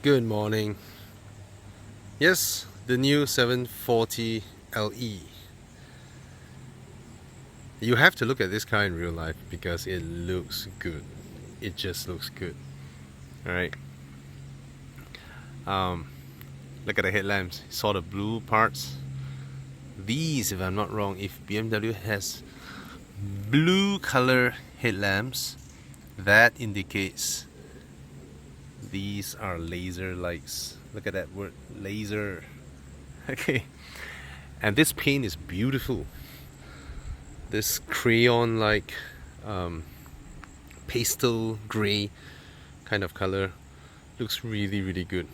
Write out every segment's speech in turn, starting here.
Good morning. Yes, the new 740Le. You have to look at this car in real life because it looks good. It just looks good. Alright. Look at the headlamps. Saw the blue parts. These, if I'm not wrong, if BMW has blue color headlamps, that indicates these are laser lights. Look at that word, laser. Okay. And this paint is beautiful. This crayon-like pastel gray kind of color looks really, really good.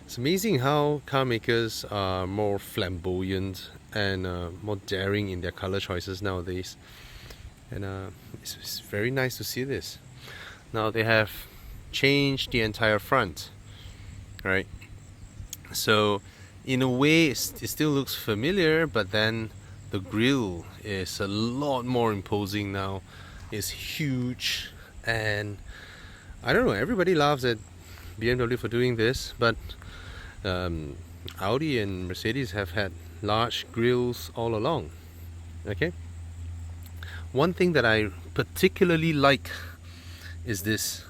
It's amazing how car makers are more flamboyant and more daring in their color choices nowadays. And it's very nice to see this. Now they have changed the entire front, right? So in a way it still looks familiar, but then the grille is a lot more imposing now. It's huge, and I don't know, everybody laughs at BMW for doing this, but Audi and Mercedes have had large grilles all along. Okay. One thing that I particularly like is this,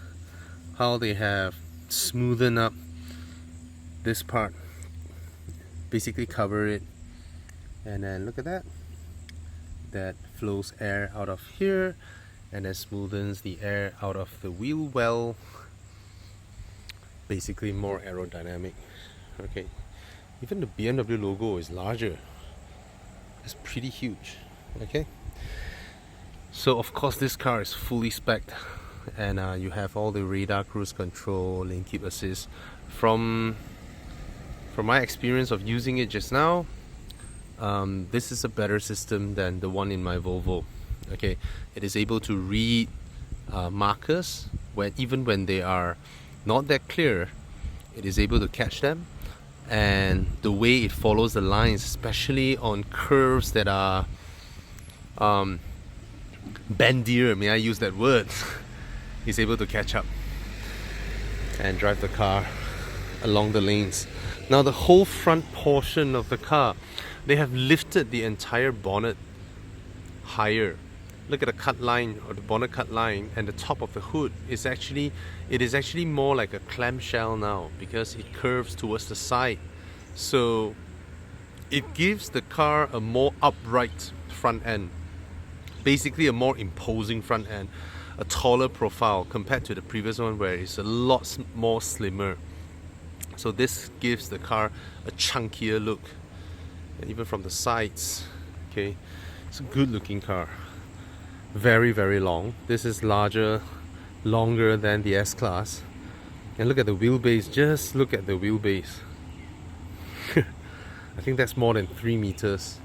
how they have smoothened up this part, basically cover it, and then look at that, that flows air out of here and then smoothens the air out of the wheel well, basically more aerodynamic. Okay, even the BMW logo is larger. It's pretty huge. Okay, so of course this car is fully spec'd, and you have all the radar, cruise control, lane keep assist. From my experience of using it just now, this is a better system than the one in my Volvo. Okay, it is able to read markers even when they are not that clear. It is able to catch them, and the way it follows the lines, especially on curves that are bendier, may I use that word, is able to catch up and drive the car along the lanes. Now the whole front portion of the car, they have lifted the entire bonnet higher. Look at the cut line, or the bonnet cut line, and the top of the hood is actually more like a clamshell now, because it curves towards the side. So it gives the car a more upright front end, basically a more imposing front end, a taller profile compared to the previous one where it's a lot more slimmer. So this gives the car a chunkier look, and even from the sides. Okay, it's a good looking car. Very, very long. This is longer than the S-Class. And look at the wheelbase. Just look at the wheelbase. I think that's more than 3 meters.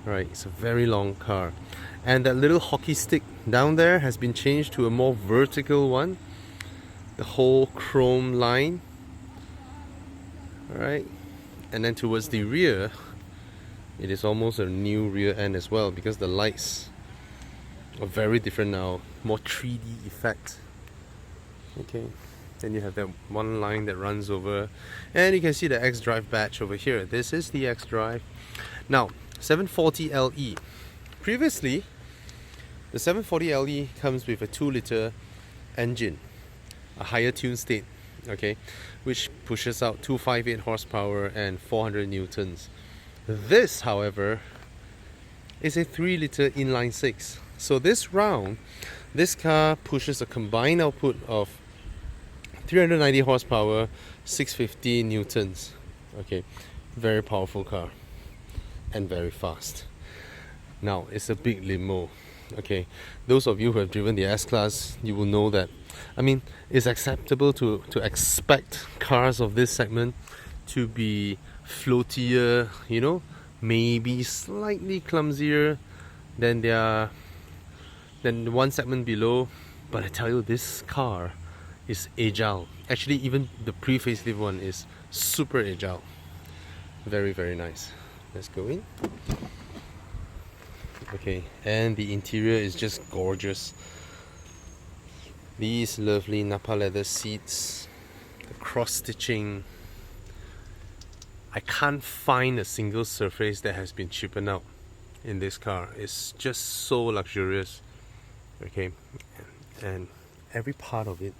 Right, it's a very long car. And that little hockey stick down there has been changed to a more vertical one. The whole chrome line. Alright, and then towards the rear, it is almost a new rear end as well, because the lights are very different now, more 3D effect. Okay, then you have that one line that runs over, and you can see the xDrive badge over here. This is the xDrive. Now 740Le. Previously, the 740Le comes with a 2-liter engine, a higher tune state, okay, which pushes out 258 horsepower and 400 newtons. This, however, is a 3-liter inline 6. So this round, this car pushes a combined output of 390 horsepower, 650 newtons. Okay, very powerful car and very fast. Now it's a big limo. Okay, those of you who have driven the S-Class, you will know that, I mean, it's acceptable to expect cars of this segment to be floatier, you know, maybe slightly clumsier than the one segment below. But I tell you, this car is agile. Actually, even the pre-facelift one is super agile. Very, very nice. Let's go in. Okay, and the interior is just gorgeous. These lovely Napa leather seats, the cross stitching. I can't find a single surface that has been chipped out in this car. It's just so luxurious. Okay, and every part of it,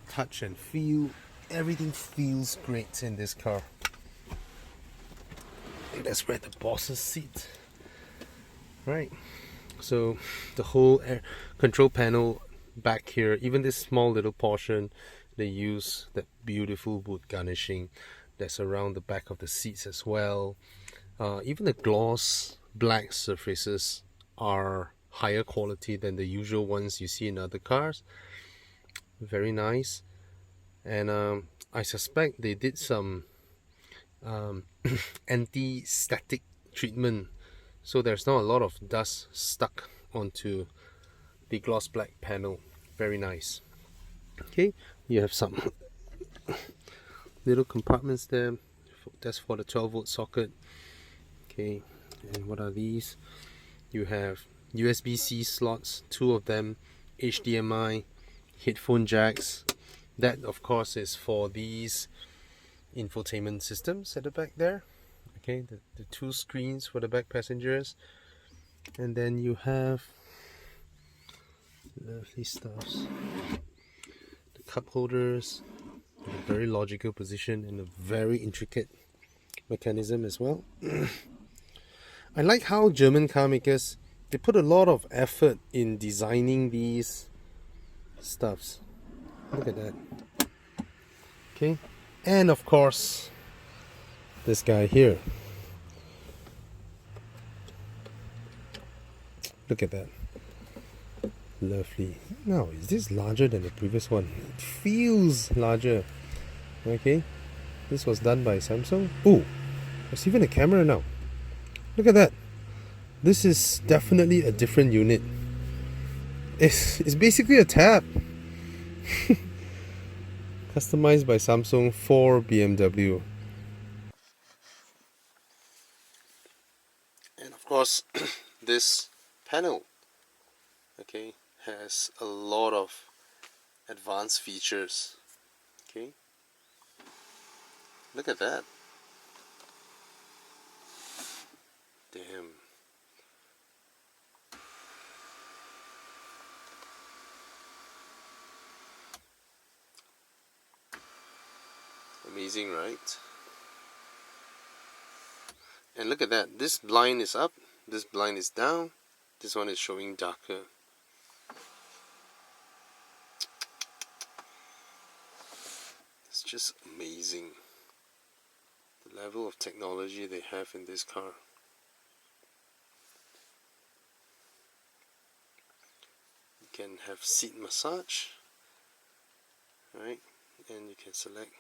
touch and feel, everything feels great in this car. That's where the boss's seat. Right. So the whole air control panel back here, even this small little portion, they use that beautiful wood garnishing that's around the back of the seats as well. Even the gloss black surfaces are higher quality than the usual ones you see in other cars. Very nice. And I suspect they did some anti-static treatment, so there's not a lot of dust stuck onto the gloss black panel. Very nice. Okay, you have some little compartments there. That's for the 12-volt socket. Okay, and what are these? You have USB-C slots, 2 of them, HDMI, headphone jacks. That of course is for these infotainment systems at the back there. Okay, the 2 screens for the back passengers. And then you have lovely stuffs, the cup holders in a very logical position and a very intricate mechanism as well. I like how German car makers, they put a lot of effort in designing these stuffs. Look at that. Okay, and of course this guy here. Look at that. Lovely. Now, is this larger than the previous one? It feels larger. Okay, this was done by Samsung. Oh, there's even a camera now. Look at that. This is definitely a different unit. It's basically a tab. Customized by Samsung for BMW. And of course, this panel, okay, has a lot of advanced features. Okay, look at that. Damn. Amazing, right? And look at that. This blind is up, this blind is down, this one is showing darker. It's just amazing, the level of technology they have in this car. You can have seat massage, right? And you can select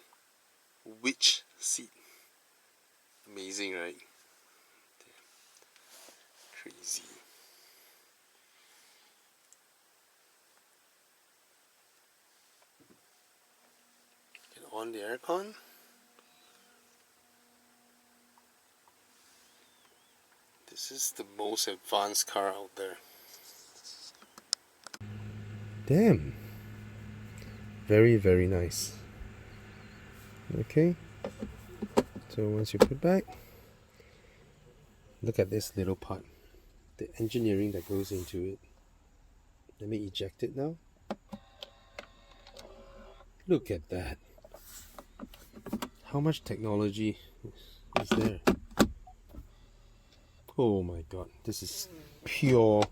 which seat. Amazing, right? Crazy. Get on the aircon. This is the most advanced car out there. Damn. Very, very nice. Okay. So once you put back, look at this little part. The engineering that goes into it. Let me eject it now. Look at that. How much technology is there? Oh my god, this is pure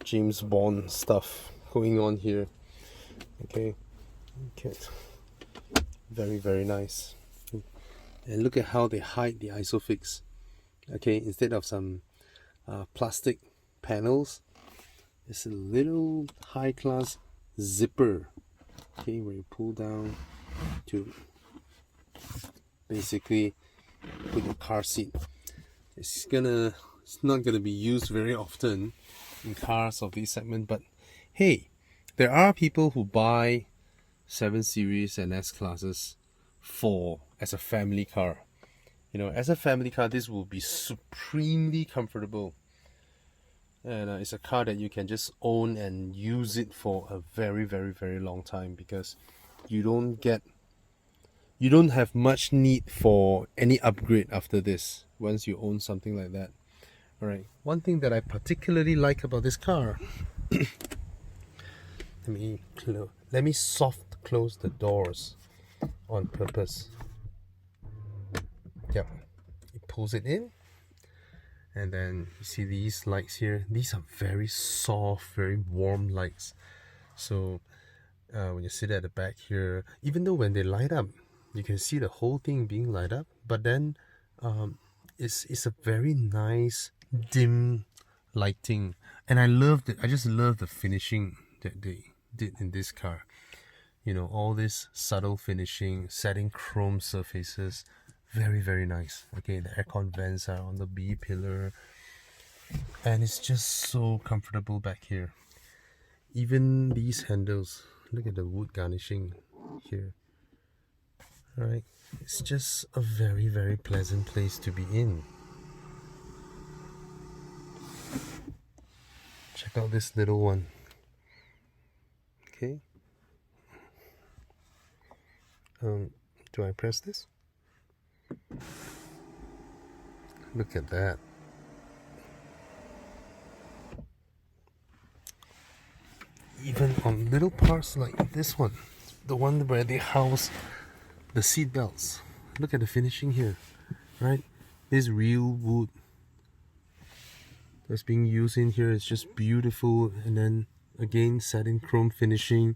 James Bond stuff going on here. Okay. Very, very nice. And look at how they hide the isofix. Okay, instead of some plastic panels, it's a little high-class zipper. Okay, where you pull down to basically put your car seat. It's not gonna be used very often in cars of this segment, but hey, there are people who buy 7 Series and S classes as a family car. You know, as a family car, this will be supremely comfortable. And it's a car that you can just own and use it for a very, very, very long time, because you don't have much need for any upgrade after this once you own something like that. All right, one thing that I particularly like about this car, let me soft close the doors on purpose. Yep, it pulls it in, and then you see these lights here. These are very soft, very warm lights. So when you sit at the back here, even though when they light up, you can see the whole thing being light up, but then it's a very nice dim lighting, and I just love the finishing that they did in this car. You know, all this subtle finishing, setting chrome surfaces, very, very nice. Okay, the aircon vents are on the B pillar, and it's just so comfortable back here. Even these handles, look at the wood garnishing here. All right, it's just a very, very pleasant place to be in. Check out this little one. Okay. Do I press this? Look at that. Even on little parts like this one, the one where they house the seat belts. Look at the finishing here, right? This real wood that's being used in here is just beautiful. And then again, satin chrome finishing.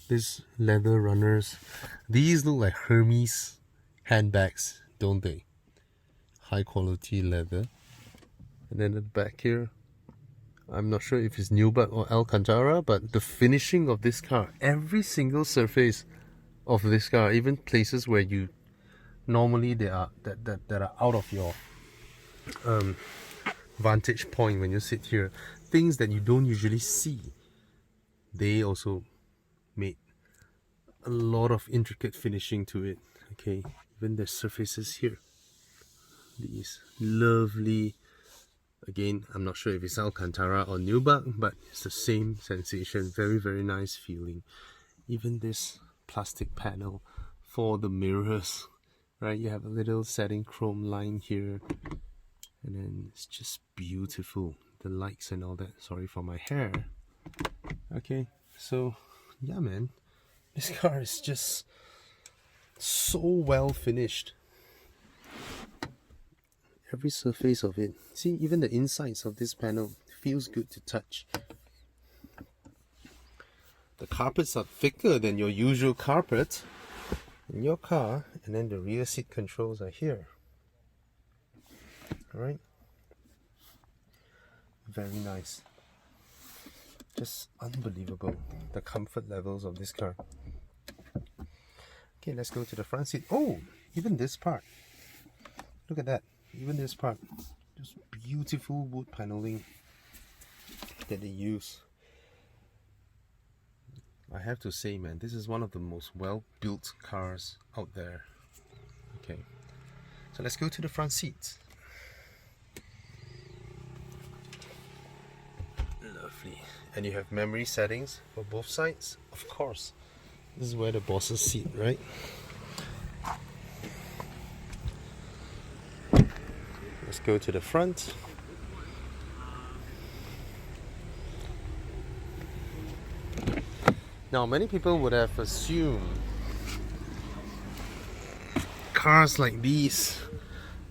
This leather runners. These look like Hermes handbags, don't they? High quality leather. And then at the back here, I'm not sure if it's Nubuck or Alcantara, but the finishing of this car, every single surface of this car, even places where you normally they are that are out of your vantage point when you sit here, things that you don't usually see, they also made a lot of intricate finishing to it. Okay, even the surfaces here, these lovely, again, I'm not sure if it's Alcantara or Nubuck, but it's the same sensation. Very, very nice feeling. Even this plastic panel for the mirrors, right? You have a little satin chrome line here, and then it's just beautiful. The lights and all that. Sorry for my hair. Okay, so yeah, man, this car is just so well finished. Every surface of it. See, even the insides of this panel feels good to touch. The carpets are thicker than your usual carpet in your car, and then the rear seat controls are here. Alright, very nice. Just unbelievable, the comfort levels of this car. Okay, let's go to the front seat. Oh, even this part. Look at that. Even this part. Just beautiful wood paneling that they use. I have to say, man, this is one of the most well-built cars out there. Okay, so let's go to the front seats. Lovely. And you have memory settings for both sides, of course. This is where the bosses sit, right? Let's go to the front. Now, many people would have assumed cars like these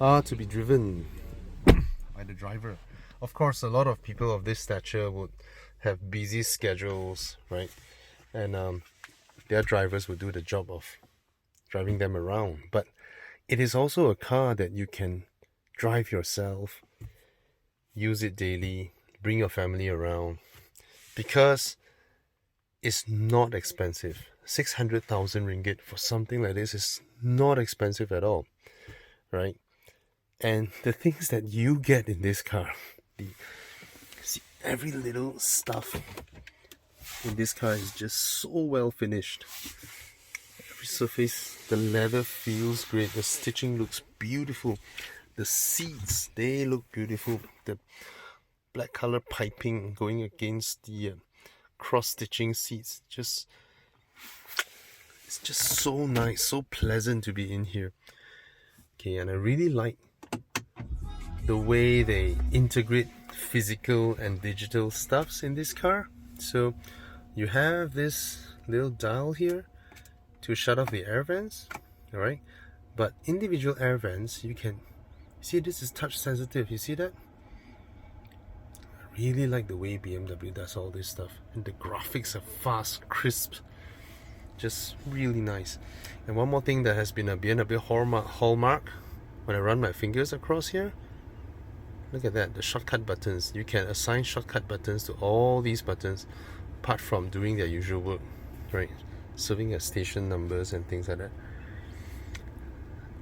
are to be driven by the driver. Of course, a lot of people of this stature would have busy schedules, right? And their drivers would do the job of driving them around. But it is also a car that you can drive yourself, use it daily, bring your family around, because it's not expensive. 600,000 ringgit for something like this is not expensive at all, right? And the things that you get in this car, every little stuff in this car is just so well finished. Every surface, the leather feels great, the stitching looks beautiful, the seats, they look beautiful, the black color piping going against the cross-stitching seats, just It's just so nice, so pleasant to be in here. Okay, and I really like the way they integrate physical and digital stuffs in this car. So you have this little dial here to shut off the air vents, all right? But individual air vents, you can see this is touch sensitive. You see that? I really like the way BMW does all this stuff, and the graphics are fast, crisp, just really nice. And one more thing that has been a BMW hallmark, when I run my fingers across here, look at that, the shortcut buttons. You can assign shortcut buttons to all these buttons apart from doing their usual work, right? Serving as station numbers and things like that.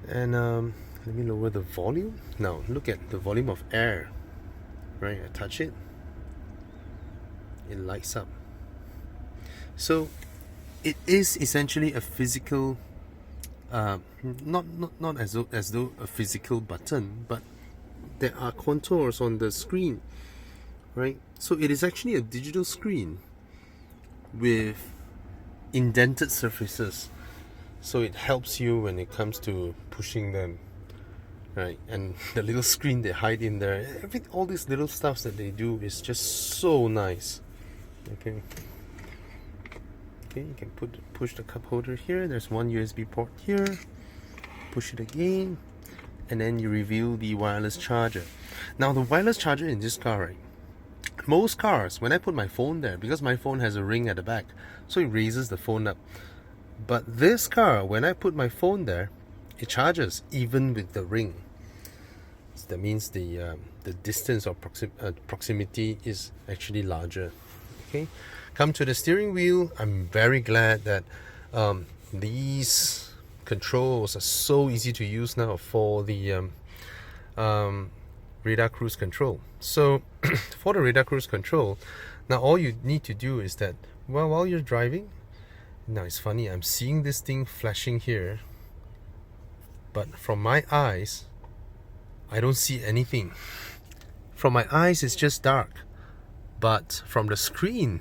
And let me lower the volume. Now look at the volume of air, right? I touch it, it lights up. So it is essentially a physical, not as though a physical button, but there are contours on the screen, right? So it is actually a digital screen with indented surfaces, so it helps you when it comes to pushing them, right? And the little screen they hide in there, all these little stuffs that they do is just so nice. Okay, you can push the cup holder here. There's one USB port here. Push it again, and then you reveal the wireless charger. Now the wireless charger in this car, right? Most cars, when I put my phone there, because my phone has a ring at the back, so it raises the phone up. But this car, when I put my phone there, it charges even with the ring. So that means the distance or proximity is actually larger. Okay, come to the steering wheel. I'm very glad that these controls are so easy to use now for the radar cruise control. So for the radar cruise control, now all you need to do is that, well, while you're driving, now it's funny, I'm seeing this thing flashing here, but from my eyes I don't see anything. From my eyes it's just dark, but from the screen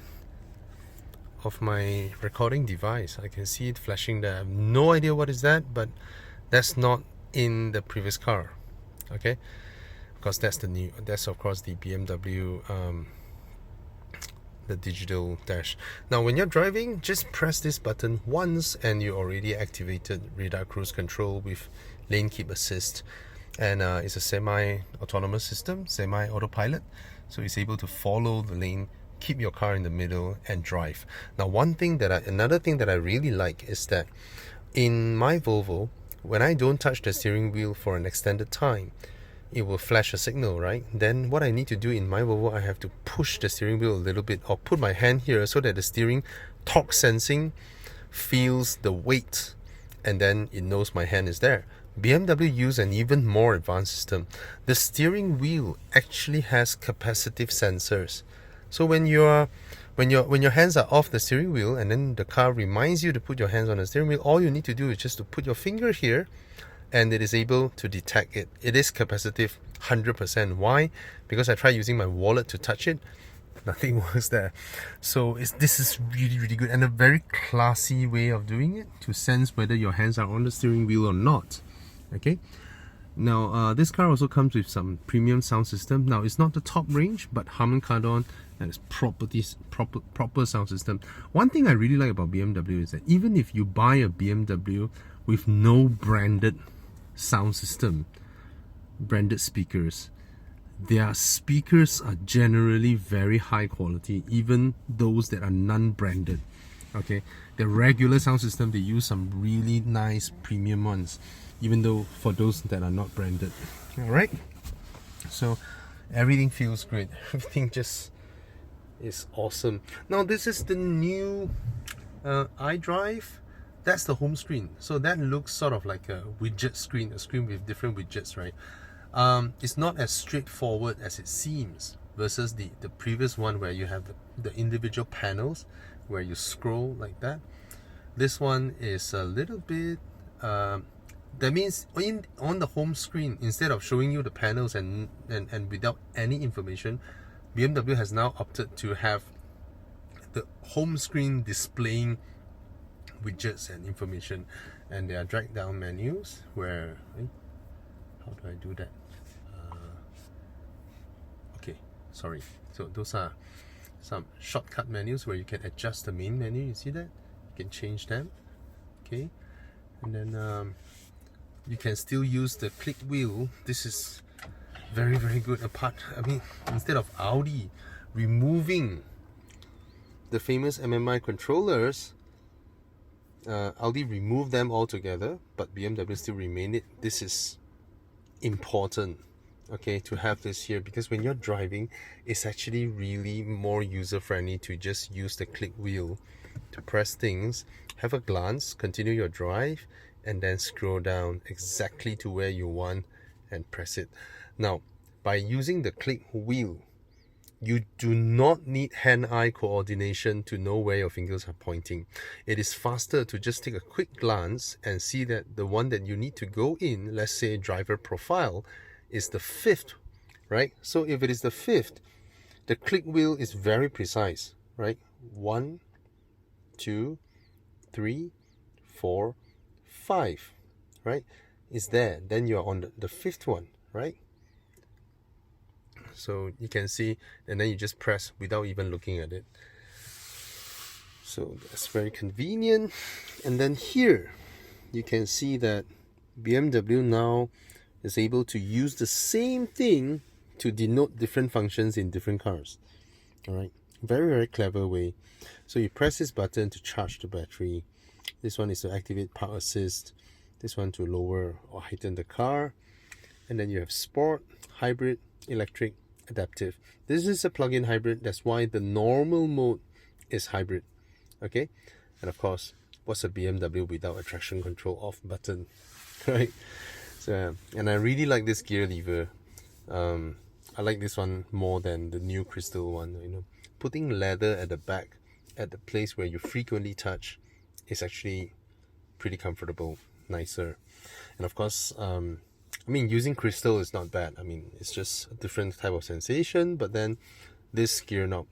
of my recording device I can see it flashing there. I have no idea what is that, but that's not in the previous car. Okay, because that's of course the BMW the digital dash. Now when you're driving, just press this button once and you already activated radar cruise control with lane keep assist. And it's a semi-autonomous system, semi-autopilot, so it's able to follow the lane, keep your car in the middle and drive. Now another thing that I really like is that in my Volvo, when I don't touch the steering wheel for an extended time, it will flash a signal, right? Then what I need to do in my Volvo, I have to push the steering wheel a little bit or put my hand here so that the steering torque sensing feels the weight and then it knows my hand is there. BMW use an even more advanced system. The steering wheel actually has capacitive sensors. So when your hands are off the steering wheel and then the car reminds you to put your hands on the steering wheel, all you need to do is just to put your finger here and it is able to detect it. It is capacitive 100%. Why? Because I tried using my wallet to touch it. Nothing works there. So this is really, really good and a very classy way of doing it to sense whether your hands are on the steering wheel or not. Okay. Now this car also comes with some premium sound system. Now it's not the top range, but Harman Kardon and its proper sound system. One thing I really like about BMW is that even if you buy a BMW with no branded sound system, branded speakers, their speakers are generally very high quality, even those that are non-branded. Okay, the regular sound system, they use some really nice premium ones, even though for those that are not branded. All right, so everything feels great. Everything just is awesome. Now this is the new iDrive. That's the home screen. So that looks sort of like a widget screen, a screen with different widgets, right? It's not as straightforward as it seems versus the previous one where you have the individual panels where you scroll like that. This one is a little bit that means on the home screen, instead of showing you the panels and without any information, BMW has now opted to have the home screen displaying widgets and information, and there are drag down menus where how do I do that? Okay, sorry. So those are some shortcut menus where you can adjust the main menu. You see that? You can change them. Okay, and then you can still use the click wheel. This is very, very good. Instead of Audi removing the famous MMI controllers, Audi removed them altogether, but BMW still remained it. This is important, okay, to have this here, because when you're driving, it's actually really more user-friendly to just use the click wheel to press things, have a glance, continue your drive, and then scroll down exactly to where you want and press it. Now, by using the click wheel, you do not need hand-eye coordination to know where your fingers are pointing. It is faster to just take a quick glance and see that the one that you need to go in, let's say driver profile, is the 5th, right? So if it is the 5th, the click wheel is very precise, right? 1, 2, 3, 4, 5, right? It's there. Then you're on the 5th one, right? So you can see, and then you just press without even looking at it. So that's very convenient. And then here you can see that BMW now is able to use the same thing to denote different functions in different cars. All right, very, very clever way. So you press this button to charge the battery. This one is to activate park assist. This one to lower or heighten the car. And then you have sport, hybrid, electric, adaptive. This is a plug-in hybrid. That's why the normal mode is hybrid. Okay, and of course, what's a BMW without a traction control off button, right? So, and I really like this gear lever. I like this one more than the new crystal one. You know, putting leather at the back, at the place where you frequently touch, is actually pretty comfortable, nicer, and of course, using crystal is not bad. It's just a different type of sensation, but then this gear knob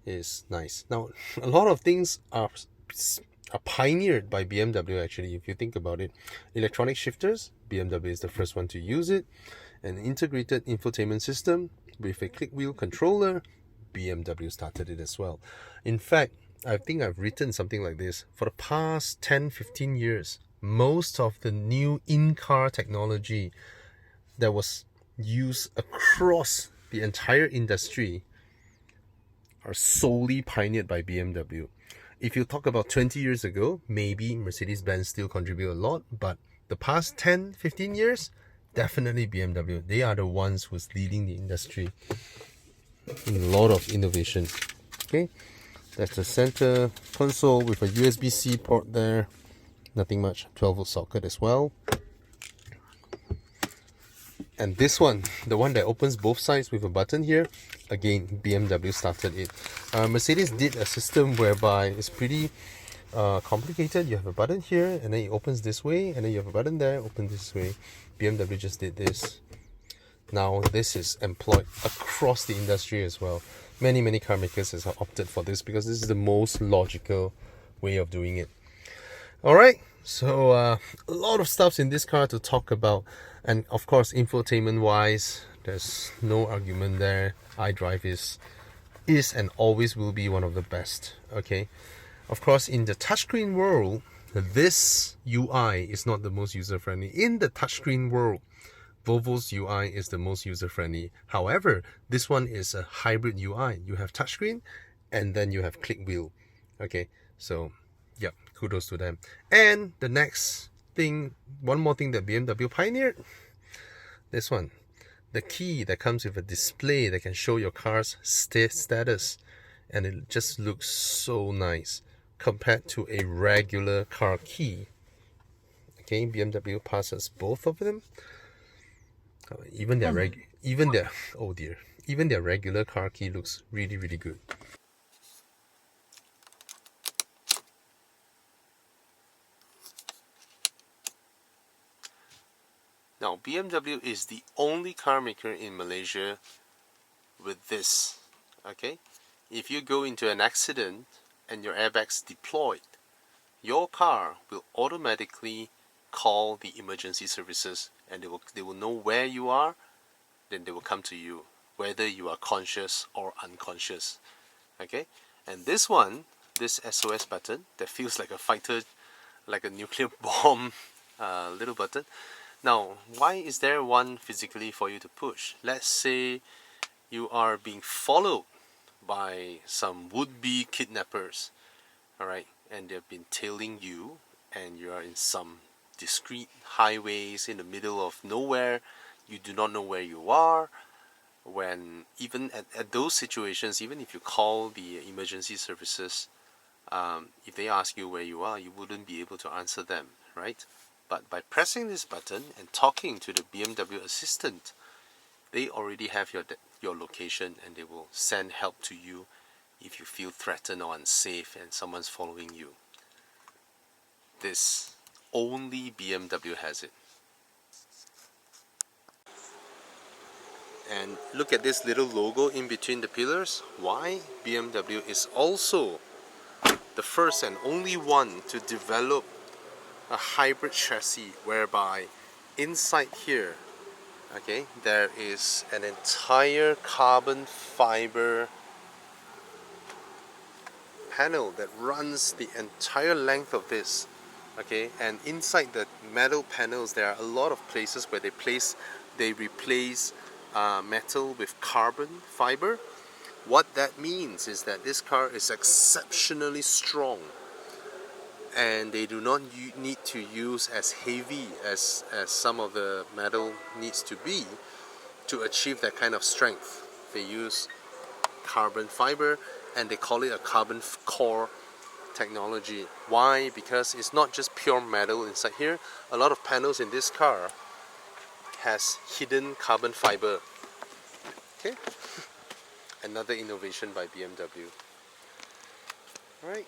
is nice. Now, a lot of things are pioneered by BMW actually, if you think about it. Electronic shifters, BMW is the first one to use it. An integrated infotainment system with a click wheel controller, BMW started it as well. In fact, I think I've written something like this. For the past 10-15 years, most of the new in-car technology that was used across the entire industry are solely pioneered by BMW. If you talk about 20 years ago, maybe Mercedes-Benz still contribute a lot, but the past 10-15 years, definitely BMW. They are the ones who's leading the industry in a lot of innovation. Okay, that's the center console with a USB-C port there. Nothing much, 12-volt socket as well. And this one, the one that opens both sides with a button here, again, BMW started it. Mercedes did a system whereby it's pretty complicated. You have a button here, and then it opens this way, and then you have a button there, open this way. BMW just did this. Now this is employed across the industry as well. Many car makers have opted for this because this is the most logical way of doing it. Alright, so a lot of stuff in this car to talk about, and of course infotainment wise, there's no argument there. iDrive is and always will be one of the best. Okay, of course in the touchscreen world, this UI is not the most user-friendly. In the touchscreen world, Volvo's UI is the most user-friendly. However, this one is a hybrid UI. You have touchscreen and then you have click wheel. Okay, so yeah, kudos to them. And the next thing, one more thing that BMW pioneered, this one, the key that comes with a display that can show your car's status, and it just looks so nice compared to a regular car key. Okay, BMW passes both of them. Even their regular car key looks really good. Now, BMW is the only car maker in Malaysia with this. Okay, if you go into an accident and your airbag's deployed, your car will automatically call the emergency services, and they will know where you are. Then they will come to you, whether you are conscious or unconscious. Okay, and this one, this SOS button that feels like a fighter, like a nuclear bomb little button. Now, why is there one physically for you to push? Let's say you are being followed by some would-be kidnappers, all right, and they've been tailing you, and you are in some discreet highways in the middle of nowhere. You do not know where you are. When even at those situations, even if you call the emergency services, if they ask you where you are, you wouldn't be able to answer them, right? But by pressing this button and talking to the BMW assistant, they already have your location, and they will send help to you if you feel threatened or unsafe and someone's following you. This only BMW has it. And look at this little logo in between the pillars. Why? BMW is also the first and only one to develop a hybrid chassis whereby inside here, okay, there is an entire carbon fiber panel that runs the entire length of this, okay, and inside the metal panels there are a lot of places where they replace metal with carbon fiber. What that means is that this car is exceptionally strong, and they do not need to use as heavy as some of the metal needs to be to achieve that kind of strength. They use carbon fiber, and they call it a carbon core technology. Why? Because it's not just pure metal inside here. A lot of panels in this car has hidden carbon fiber. Okay, another innovation by BMW. All right.